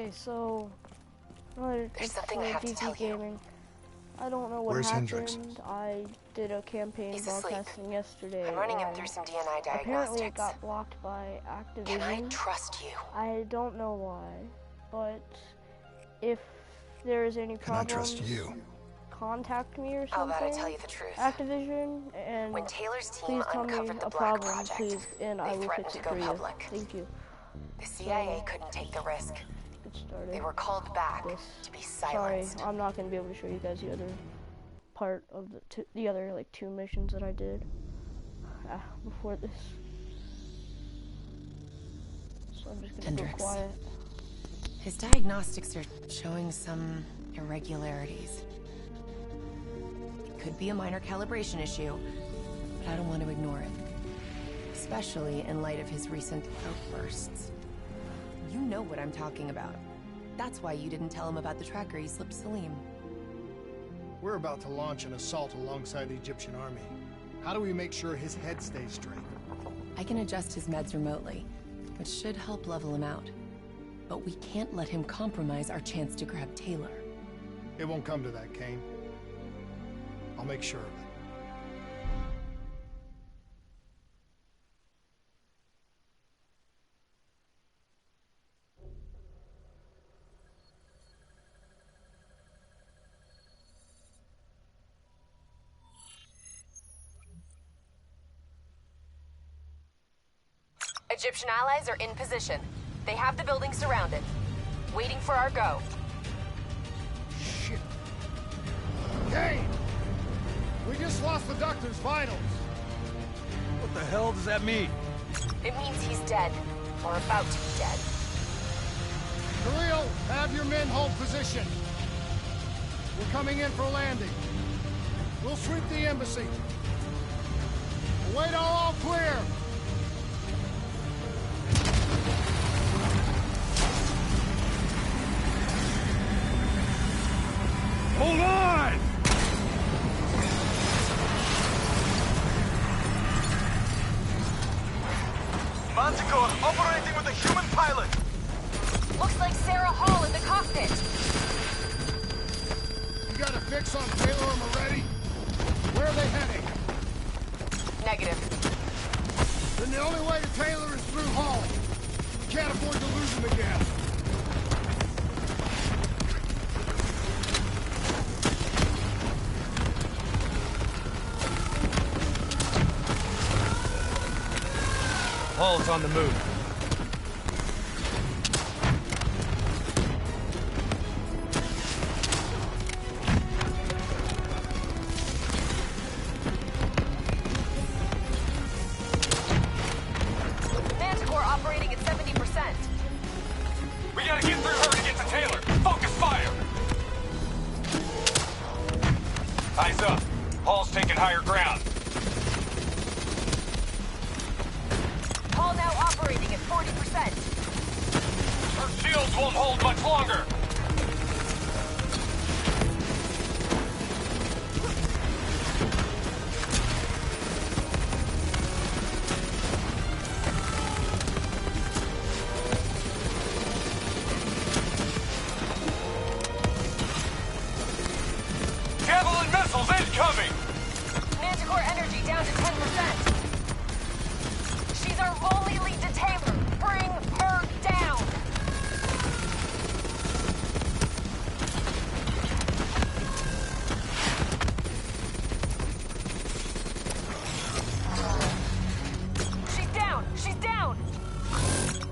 Okay, so There's something I have to tell gaming. I don't know what Where's happened. Hendrix? I did a campaign He's asleep. broadcasting yesterday. I'm running him through some DNA diagnostics. Apparently it got blocked by Activision. Can I trust you? I don't know why, but if there's any Can I problems, trust you? contact me or something. How about I tell you the truth? Activision, and When Taylor's team please tell me uncovered the a Black problem, Project, please, and I they will threatened fix to it go for you. public. Thank you. The CIA couldn't take the risk. Get started. They were called back to be silenced. Sorry, I'm not gonna be able to show you guys the other part of the other like 2 missions that I did before this. So I'm just gonna go quiet. His diagnostics are showing some irregularities. It could be a minor calibration issue, but I don't want to ignore it. Especially in light of his recent outbursts. You know what I'm talking about. That's why you didn't tell him about the tracker you slipped Salim. We're about to launch an assault alongside the Egyptian army. How do we make sure his head stays straight? I can adjust his meds remotely, which should help level him out. But we can't let him compromise our chance to grab Taylor. It won't come to that, Kane. I'll make sure of it. Egyptian allies are in position. They have the building surrounded, waiting for our go. Shit. Kane! We just lost the Doctor's vitals. What the hell does that mean? It means he's dead, or about to be dead. Kirill, have your men hold position. We're coming in for landing. We'll sweep the embassy. Await all clear. Hold on! Manticore operating with a human pilot. Looks like Sarah Hall in the cockpit. You got a fix on Taylor and Moretti? Where are they heading? Negative. Then the only way to Taylor is through Hall. We can't afford to lose him again. Hall's on the move. Manticore operating at 70%. We gotta get through her to get to Taylor. Focus fire. Eyes up. Hall's taking higher ground. Hall now operating at 40%. Her shields won't hold much longer. Javelin missiles incoming! Manticore energy down to 10%. She's our only lead to Taylor. Bring her down! She's down! She's down!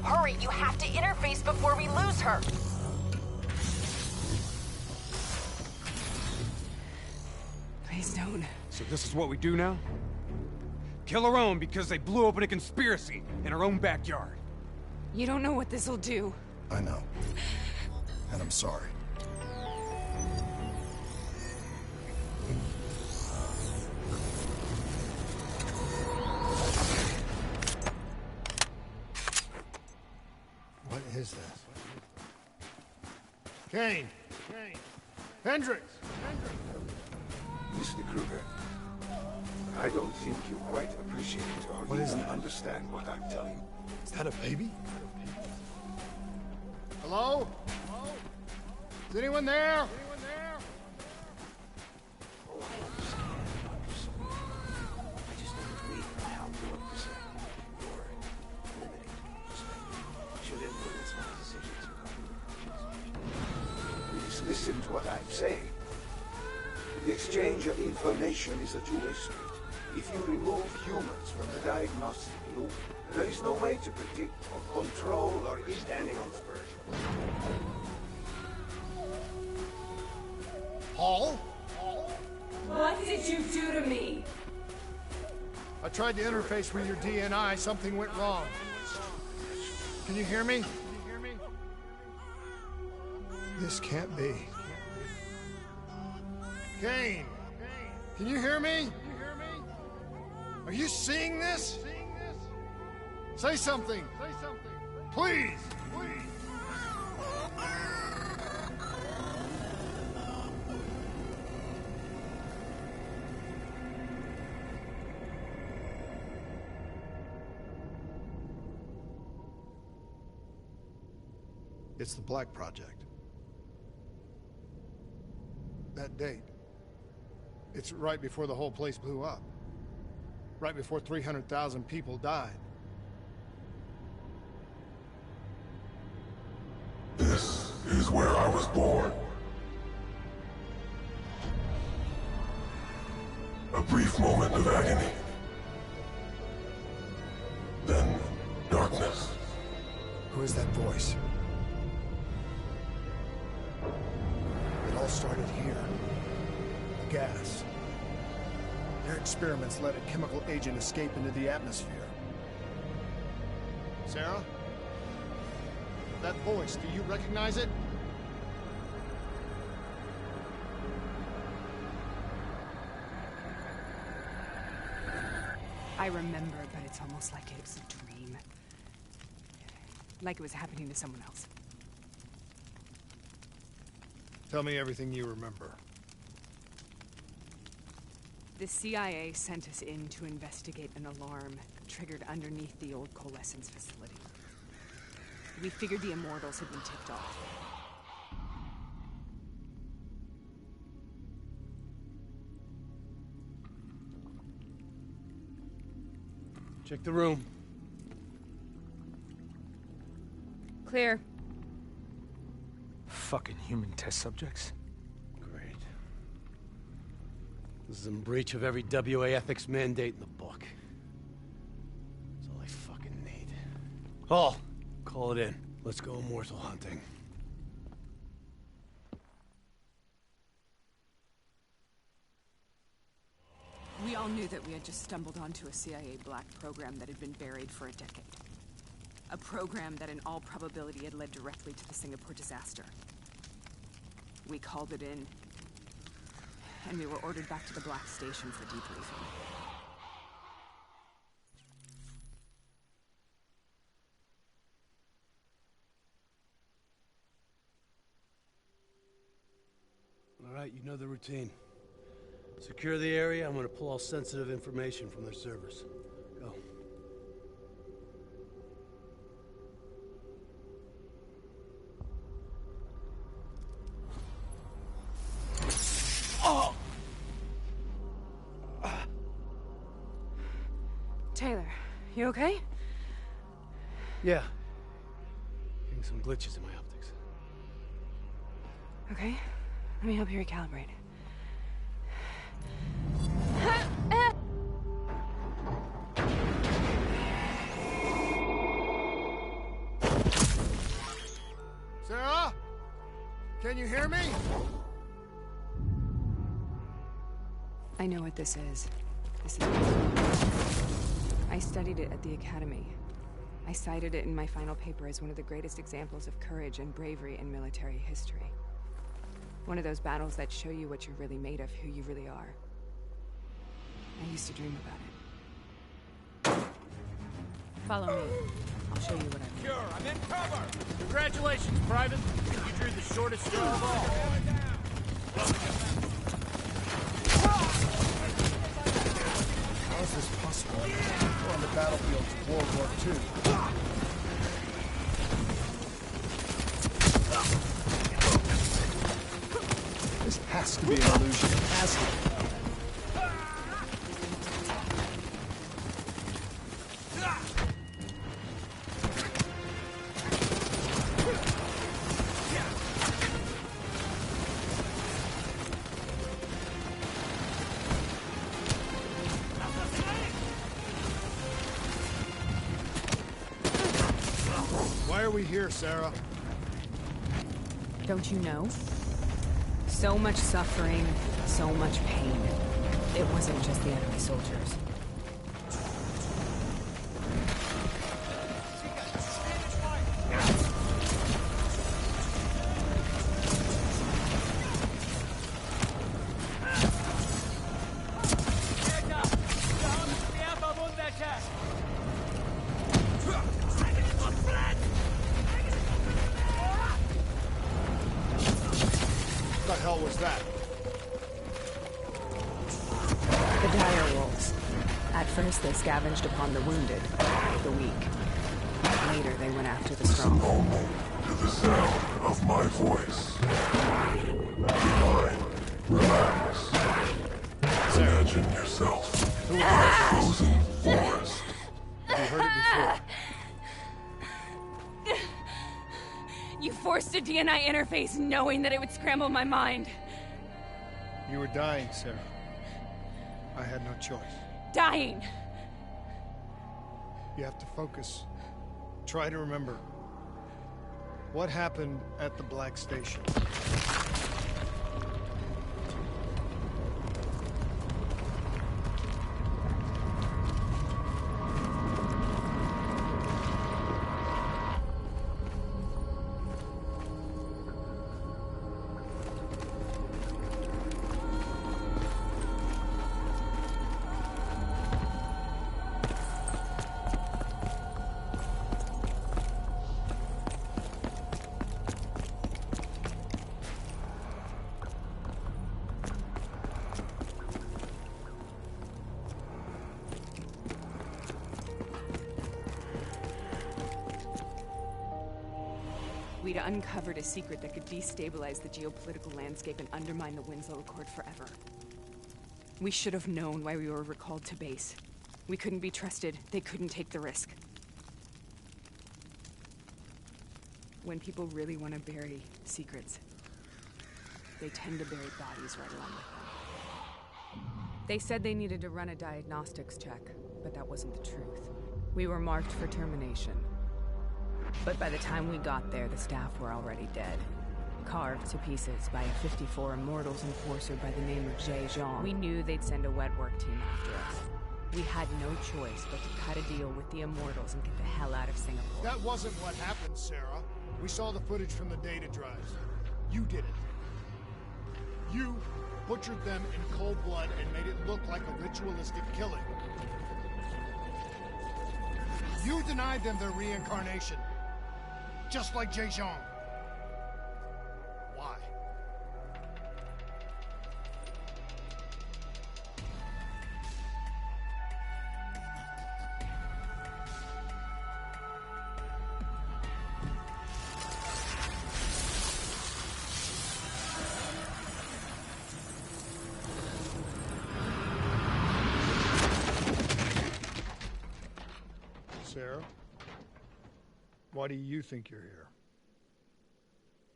Hurry, you have to interface before we lose her. Please don't. So this is what we do now? Kill our own because they blew open a conspiracy in our own backyard. You don't know what this'll do. I know. And I'm sorry. What is this? Kane! Kane! Hendrix! Mr. Kruger, I don't think you quite appreciate or What is even that? understand what I'm telling you. Is that a baby? Hello? Is anyone there? I just don't agree with how your perspective or limiting perspective should influence my decisions regarding the Please listen to what I'm saying. The exchange of information is a two-way street. If you remove humans from the diagnostic loop, there is no way to predict or control or ease anyone's version. Paul? What did you do to me? I tried to interface with your DNI. Something went wrong. Can you hear me? This can't be. Kane! Can you hear me? Are you seeing this? Say something! Please! It's the Black Project. That date. It's right before the whole place blew up. Right before 300,000 people died. This is where I was born. A brief moment of agony. Then darkness. Who is that voice? It all started here. The gas. Their experiments let a chemical agent escape into the atmosphere. Sarah? That voice, do you recognize it? I remember, but it's almost like it was a dream. Like it was happening to someone else. Tell me everything you remember. The CIA sent us in to investigate an alarm triggered underneath the old coalescence facility. We figured the Immortals had been tipped off. Check the room. Clear. Fucking human test subjects. Great. This is in breach of every WA ethics mandate in the book. That's all I fucking need. Hall, call it in. Let's go immortal hunting. We all knew that we had just stumbled onto a CIA black program that had been buried for a decade. A program that in all probability had led directly to the Singapore disaster. We called it in, and we were ordered back to the Black Station for debriefing. All right, you know the routine. Secure the area. I'm gonna pull all sensitive information from their servers. Go. Oh! Taylor, you okay? Yeah. Getting some glitches in my optics. Okay, let me help you recalibrate. Sarah? Can you hear me? I know what this is. This is... I studied it at the Academy. I cited it in my final paper as one of the greatest examples of courage and bravery in military history. One of those battles that show you what you're really made of, who you really are. I used to dream about it. Follow me. I'll show you what I mean. Sure, I'm in cover! Congratulations, Private. You drew the shortest straw of all. How is this possible? We're on the battlefield of World War II. to be an illusion. Ask him. Why are we here, Sarah? Don't you know? So much suffering, so much pain. It wasn't just the enemy soldiers. What the hell was that? The dire wolves. At first they scavenged upon the wounded, the weak. Later they went after the strong. Normal to the sound of my voice. Divine, relax. Imagine yourself in a frozen forest. Have you heard it before? You forced a DNI interface knowing that it would scramble my mind. You were dying, Sarah. I had no choice. Dying! You have to focus. Try to remember. What happened at the Black Station? We'd uncovered a secret that could destabilize the geopolitical landscape and undermine the Winslow Accord forever. We should have known why we were recalled to base. We couldn't be trusted. They couldn't take the risk. When people really want to bury secrets, they tend to bury bodies right along with them. They said they needed to run a diagnostics check, but that wasn't the truth. We were marked for termination. But by the time we got there, the staff were already dead. Carved to pieces by a 54 Immortals enforcer by the name of Jay Jean. We knew they'd send a wet work team after us. We had no choice but to cut a deal with the Immortals and get the hell out of Singapore. That wasn't what happened, Sarah. We saw the footage from the data drives. You did it. You butchered them in cold blood and made it look like a ritualistic killing. You denied them their reincarnation. Just like Jay Jean. Why? Sarah? Why do you think you're here?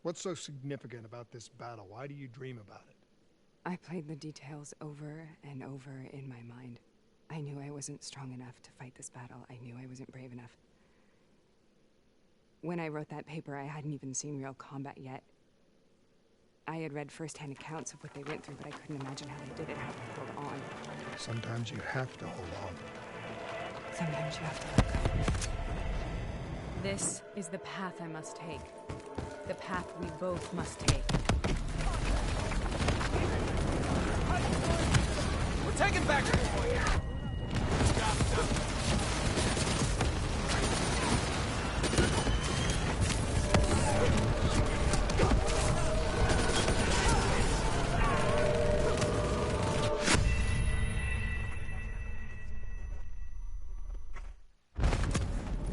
What's so significant about this battle? Why do you dream about it? I played the details over and over in my mind. I knew I wasn't strong enough to fight this battle. I knew I wasn't brave enough. When I wrote that paper, I hadn't even seen real combat yet. I had read first-hand accounts of what they went through, but I couldn't imagine how they did it, how they held on. Sometimes you have to hold on. Sometimes you have to let go. This is the path I must take. The path we both must take. We're taking back the point. Stop.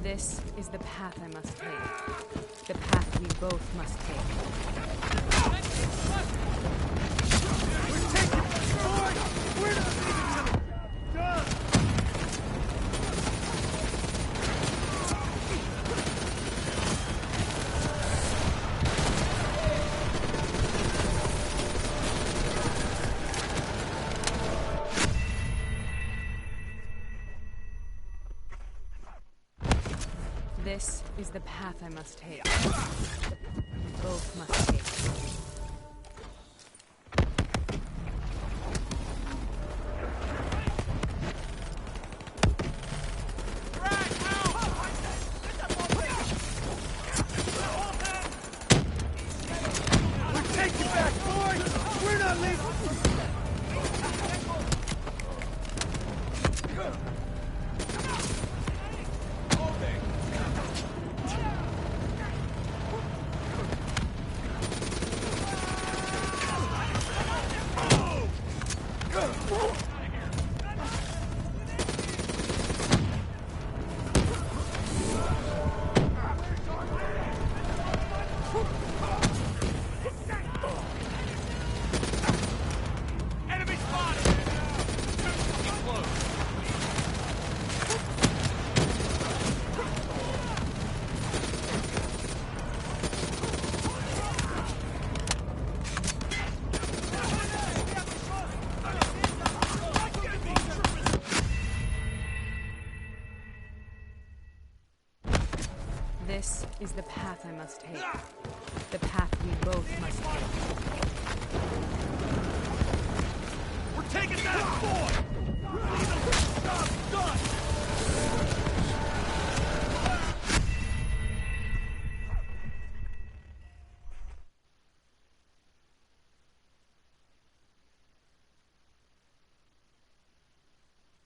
This is the path I must take. The path we both must take. is the path I must take. We both must take. This is the path I must take. The path we both must take. We're taking that fort! Stop! Done!